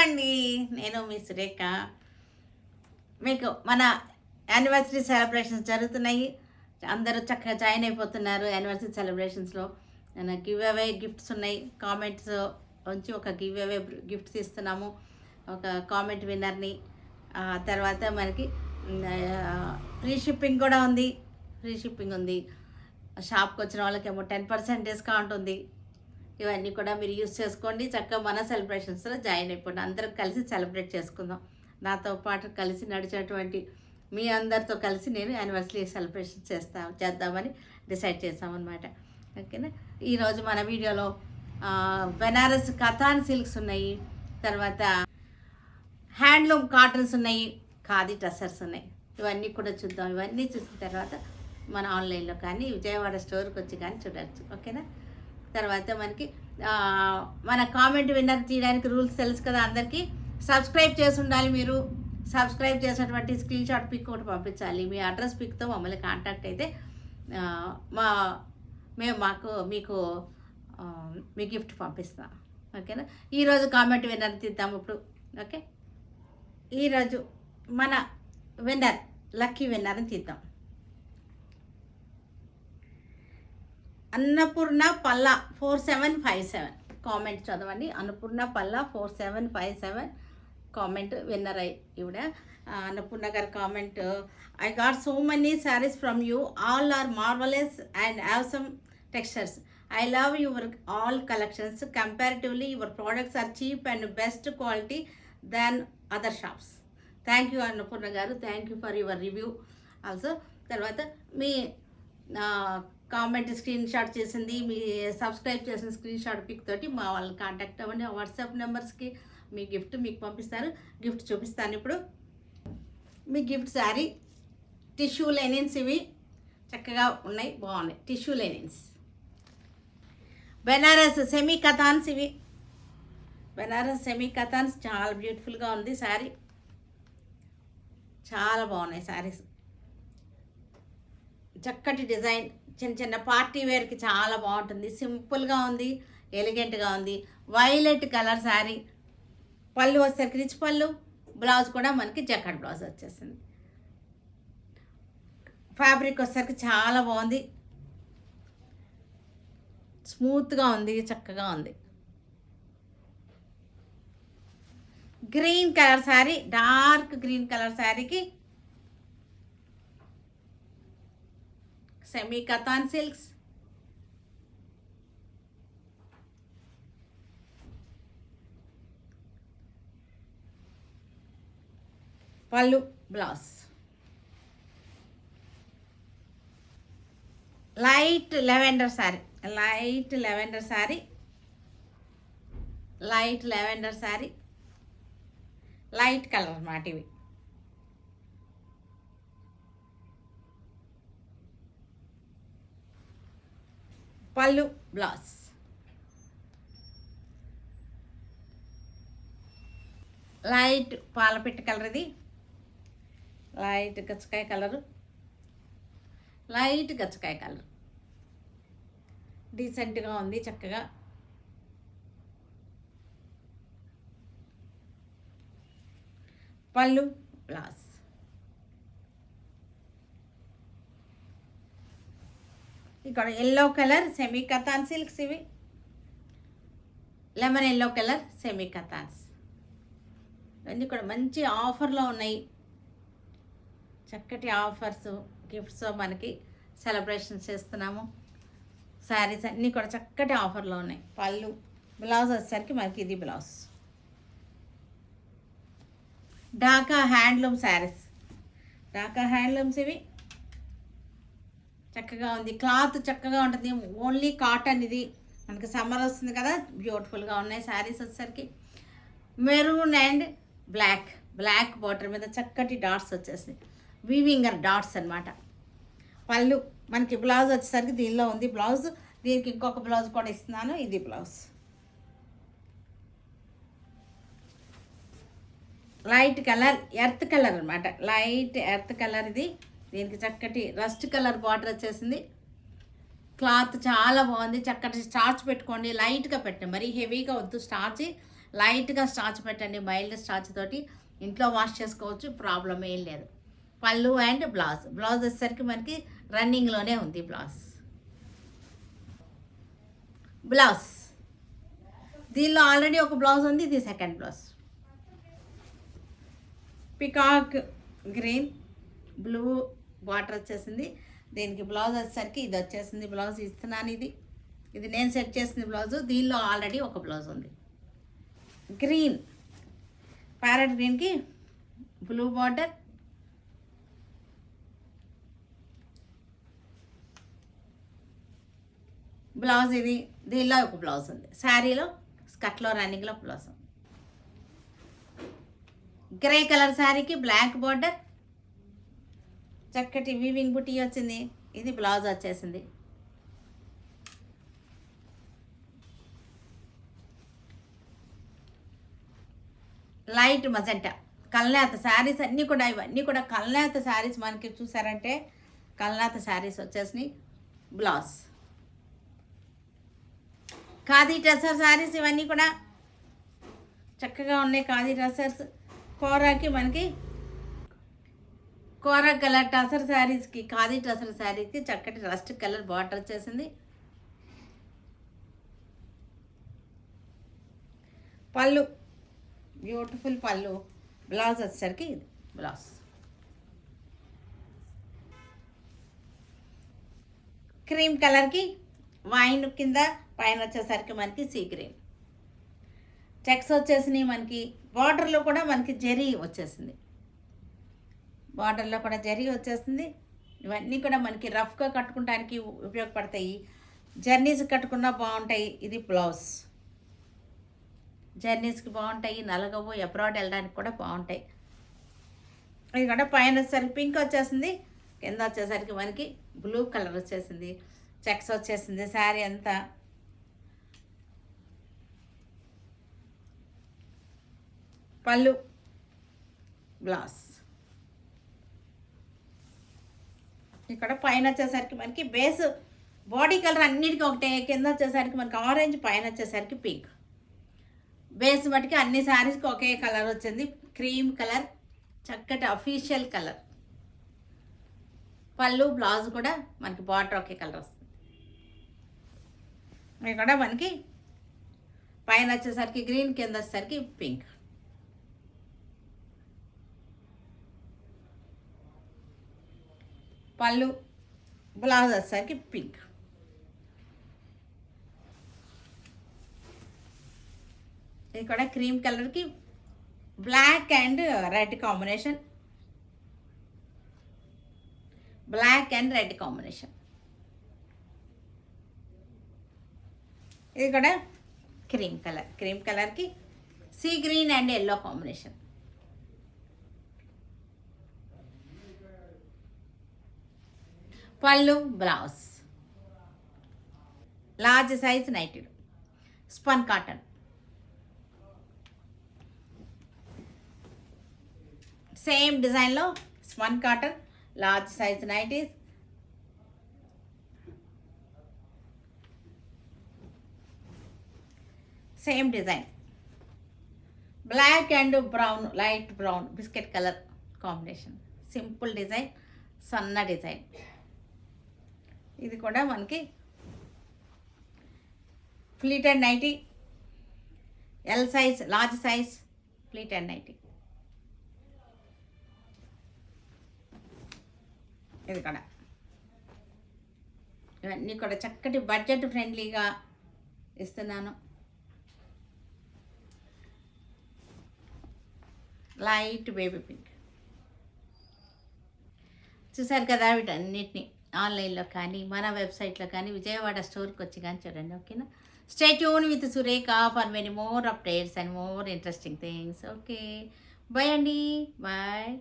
అండి, నేను మీ సురేఖ. మీకు మన యానివర్సరీ సెలబ్రేషన్స్ జరుగుతున్నాయి. అందరూ చక్కగా జాయిన్ అయిపోతున్నారు యానివర్సరీ సెలబ్రేషన్స్లో. గివ్ అవే గిఫ్ట్స్ ఉన్నాయి. కామెంట్స్ నుంచి ఒక గివ్ అవే గిఫ్ట్స్ ఇస్తున్నాము, ఒక కామెంట్ విన్నర్ని. తర్వాత మనకి ఫ్రీ షిప్పింగ్ కూడా ఉంది. ఫ్రీ షిప్పింగ్ ఉంది. షాప్కి వచ్చిన వాళ్ళకేమో 10% డిస్కౌంట్ ఉంది. ఇవన్నీ కూడా మీరు యూజ్ చేసుకోండి. చక్కగా మన సెలబ్రేషన్స్లో జాయిన్ అయిపోండి. అందరం కలిసి సెలబ్రేట్ చేసుకుందాం. నాతో పాటు కలిసి నడిచేటువంటి మీ అందరితో కలిసి నేను యానివర్సరీ సెలబ్రేషన్ చేద్దామని డిసైడ్ చేస్తామన్నమాట. ఓకేనా. ఈరోజు మన వీడియోలో బెనారస్ కథాన్ సిల్క్స్ ఉన్నాయి, తర్వాత హ్యాండ్లూమ్ కాటన్స్ ఉన్నాయి, ఖాదీ టసర్స్ ఉన్నాయి. ఇవన్నీ కూడా చూద్దాం. ఇవన్నీ చూసిన తర్వాత మన ఆన్లైన్లో కానీ విజయవాడ స్టోర్కి వచ్చి కానీ చూడవచ్చు. ఓకేనా. తర్వాత మనకి మన కామెంట్ విన్నర్ తీయడానికి రూల్స్ తెలుసు కదా అందరికీ. సబ్స్క్రైబ్ చేసి ఉండాలి. మీరు సబ్స్క్రైబ్ చేసినటువంటి స్క్రీన్ షాట్ పిక్ ఒకటి పంపించాలి. మీ అడ్రస్ పిక్తో మమ్మల్ని కాంటాక్ట్ అయితే మీకు మీ గిఫ్ట్ పంపిస్తాం. ఓకేనా. ఈరోజు కామెంట్ విన్నర్ తీద్దాం ఇప్పుడు. ఓకే. ఈరోజు మన విన్నర్ లక్కీ విన్నర్ని తీద్దాం. అన్నపూర్ణ పల్లా 4757 కామెంట్ చదవండి. అన్నపూర్ణ పల్లా 4757 కామెంట్ విన్నర్ అయ్యి ఇవిడ. అన్నపూర్ణ గారి comment, I got so many saris from you, all are marvellous and have some textures. I love your all collections. Comparatively your products are cheap and best quality than other shops. Thank you Annapurna గారు. Thank you for your review also. తర్వాత మీ comment screenshot చేసింది, మీ subscribe చేసిన screenshot pic తోటి మా వాళ్ళని contact అవ్వండి. వాట్సాప్ నెంబర్స్కి మీ గిఫ్ట్ మీకు పంపిస్తారు. గిఫ్ట్ చూపిస్తాను ఇప్పుడు. మీ గిఫ్ట్ శారీ టిష్యూ లైనిన్స్, ఇవి చక్కగా ఉన్నాయి, బాగున్నాయి. టిష్యూ లైనిన్స్ బెనారస్ సెమీ కథాన్స్, ఇవి బెనారస్ సెమీ కథాన్స్. చాలా బ్యూటిఫుల్గా ఉంది శారీ, చాలా బాగున్నాయి శారీస్. చక్కటి డిజైన్, చిన్న చిన్న పార్టీ వేర్కి చాలా బాగుంటుంది. సింపుల్గా ఉంది, ఎలిగెంట్గా ఉంది. Violet colour sari. పళ్ళు వచ్చేసరికి రిచ్ పళ్ళు, బ్లౌజ్ కూడా మనకి జకాట్ బ్లౌజ్ వచ్చేసింది. ఫ్యాబ్రిక్ వచ్చేసరికి చాలా బాగుంది, స్మూత్గా ఉంది, చక్కగా ఉంది. Green colour sari, dark green colour శారీకి సెమీ కథాన్ సిల్క్స్. పళ్ళు, blouse. Light lavender sari, light lavender sari, light lavender sari. Light colour అన్నమాట ఇవి. పళ్ళు, బ్లౌజ్. లైట్ పాలపిట్ట కలర్, ఇది లైట్ గచ్చకాయ కలరు, లైట్ గచ్చకాయ కలర్. డీసెంట్గా ఉంది, చక్కగా. పళ్ళు, బ్లౌజ్. ఇక్కడ yellow colour semi katan silks, ఇవి లెమన్ ఎల్లో కలర్ సెమీ కథాన్స్. ఇవన్నీ కూడా మంచి ఆఫర్లో ఉన్నాయి. చక్కటి ఆఫర్స్, గిఫ్ట్స్ మనకి సెలబ్రేషన్ చేస్తున్నాము. శారీస్ అన్నీ కూడా చక్కటి ఆఫర్లో ఉన్నాయి. పళ్ళు, బ్లౌజ్ వచ్చేసరికి మనకి ఇది blouse. Dhaka handloom saris, Dhaka handlooms, ఇవి చక్కగా ఉంది. క్లాత్ చక్కగా ఉంటుంది, ఓన్లీ కాటన్. ఇది మనకి సమ్మర్ వస్తుంది కదా, బ్యూటిఫుల్గా ఉన్నాయి శారీస్ వచ్చేసరికి. Maroon and black, black border మీద చక్కటి డాట్స్ వచ్చేసి వీవింగర్ డాట్స్ అనమాట. పళ్ళు మనకి, బ్లౌజ్ వచ్చేసరికి దీనిలో ఉంది బ్లౌజ్. దీనికి ఇంకొక బ్లౌజ్ కూడా ఇస్తున్నాను, ఇది blouse. Light colour, earth colour అనమాట, లైట్ ఎర్త్ కలర్. ఇది దీనికి చక్కటి రస్ట్ కలర్ బార్డర్ వచ్చేసింది. క్లాత్ చాలా బాగుంది. చక్కటి స్టార్చ్ పెట్టుకోండి, లైట్గా పెట్టండి, మరీ హెవీగా వద్దు. స్టార్చ్ లైట్గా స్టార్చ్ పెట్టండి, మైల్డ్ స్టార్చ్ తోటి ఇంట్లో వాష్ చేసుకోవచ్చు, ప్రాబ్లం ఏం లేదు. పళ్ళు అండ్ బ్లౌజ్ వచ్చేసరికి మనకి రన్నింగ్లోనే ఉంది. బ్లౌజ్ దీనిలో ఆల్రెడీ ఒక బ్లౌజ్ ఉంది, ఇది second blouse. Peacock green blue border వచ్చేసింది. దీనికి బ్లౌజ్ వచ్చేసరికి ఇది వచ్చేసింది. బ్లౌజ్ ఇస్తున్నాను, ఇది నేను సెట్ చేసిన బ్లౌజు. దీనిలో ఆల్రెడీ ఒక బ్లౌజ్ ఉంది. గ్రీన్ ప్యారెట్ గ్రీన్కి బ్లూ బార్డర్, బ్లౌజ్ ఇది. దీనిలో ఒక బ్లౌజ్ ఉంది. శారీలో స్కర్ట్లో రన్నింగ్లో బ్లౌజ్. గ్రే కలర్ శారీకి బ్లాక్ బార్డర్, చక్కటి వీవింగ్ బుటీ వచ్చింది. ఇది బ్లౌజ్ వచ్చేసింది. లైట్ మజెంటా కల్నేత శారీస్ అన్నీ కూడా, ఇవన్నీ కూడా కల్నేత శారీస్. మనకి చూసారంటే కల్నేత శారీస్ వచ్చేసినాయి. బ్లౌజ్ ఖాదీ టసర్ శారీస్, ఇవన్నీ కూడా చక్కగా ఉన్నాయి. ఖాదీ టసర్స్ కోరాకి మనకి కోరా కలర్ టసర్ శారీస్కి, ఖాదీ టసర్ శారీకి చక్కటి రస్ట్ కలర్ బార్డర్ వచ్చేసింది. పళ్ళు బ్యూటిఫుల్ పళ్ళు. బ్లౌజ్ వచ్చేసరికి ఇది బ్లౌజ్. క్రీమ్ కలర్కి వైన్ కింద, పైన వచ్చేసరికి మనకి సీ గ్రీన్ చెక్స్ వచ్చేసినాయి. మనకి బార్డర్లో కూడా మనకి జరీ వచ్చేసింది. బార్డర్లో కూడా జరీ వచ్చేస్తుంది. ఇవన్నీ కూడా మనకి రఫ్గా కట్టుకోవడానికి ఉపయోగపడతాయి. జర్నీస్ కట్టుకున్నా బాగుంటాయి. ఇది బ్లౌజ్. జర్నీస్కి బాగుంటాయి, నలగవు, అబ్రాడ్ వెళ్ళడానికి కూడా బాగుంటాయి. ఇది కూడా పైన వచ్చేసరికి పింక్ వచ్చేసింది, కింద వచ్చేసరికి మనకి బ్లూ కలర్ వచ్చేసింది. చెక్స్ వచ్చేసింది. శారీ అంతా పళ్ళు బ్లౌజ్. ఇక్కడ పైన వచ్చేసరికి మనకి బేస్ బాడీ కలర్ అన్నిటికీ ఒకటే. కింద వచ్చేసరికి మనకి ఆరెంజ్, పైన వచ్చేసరికి పింక్. బేస్ మటుకి అన్ని శారీస్కి ఒకే కలర్ వచ్చింది, క్రీమ్ కలర్, చక్కటి అఫీషియల్ కలర్. పళ్ళు బ్లౌజ్ కూడా మనకి బార్డర్ ఒకే కలర్ వస్తుంది. ఇక్కడ మనకి పైన వచ్చేసరికి గ్రీన్, కింద వచ్చేసరికి పింక్. పళ్ళు బ్లౌజ్ వచ్చేసరికి పింక్. ఇది కూడా క్రీమ్ కలర్కి black and red combination. Black and red combination. ఇది కూడా క్రీమ్ కలర్కి sea green and yellow combination. పళ్ళు బ్లౌజ్. లార్జ్ సైజ్ నైటీలు, స్పన్ కాటన్. సేమ్ డిజైన్లో spun cotton, large size nighties. Same design, black and brown, light brown, biscuit colour combination. Simple design, సన్న design. ఇది కూడా మనకి pleated nighty, L size, large size pleated nighty. ఇది కూడా ఇవన్నీ కూడా చక్కటి బడ్జెట్ ఫ్రెండ్లీగా ఇస్తున్నాను. Light baby pink. చూసారు కదా, వీటన్నిటిని ఆన్లైన్లో కానీ మన వెబ్సైట్లో కానీ విజయవాడ స్టోర్కి వచ్చి కానీ చూడండి. ఓకేనా? Stay tune with Surekha for many more updates and more interesting things. Okay, bye అండి, బాయ్.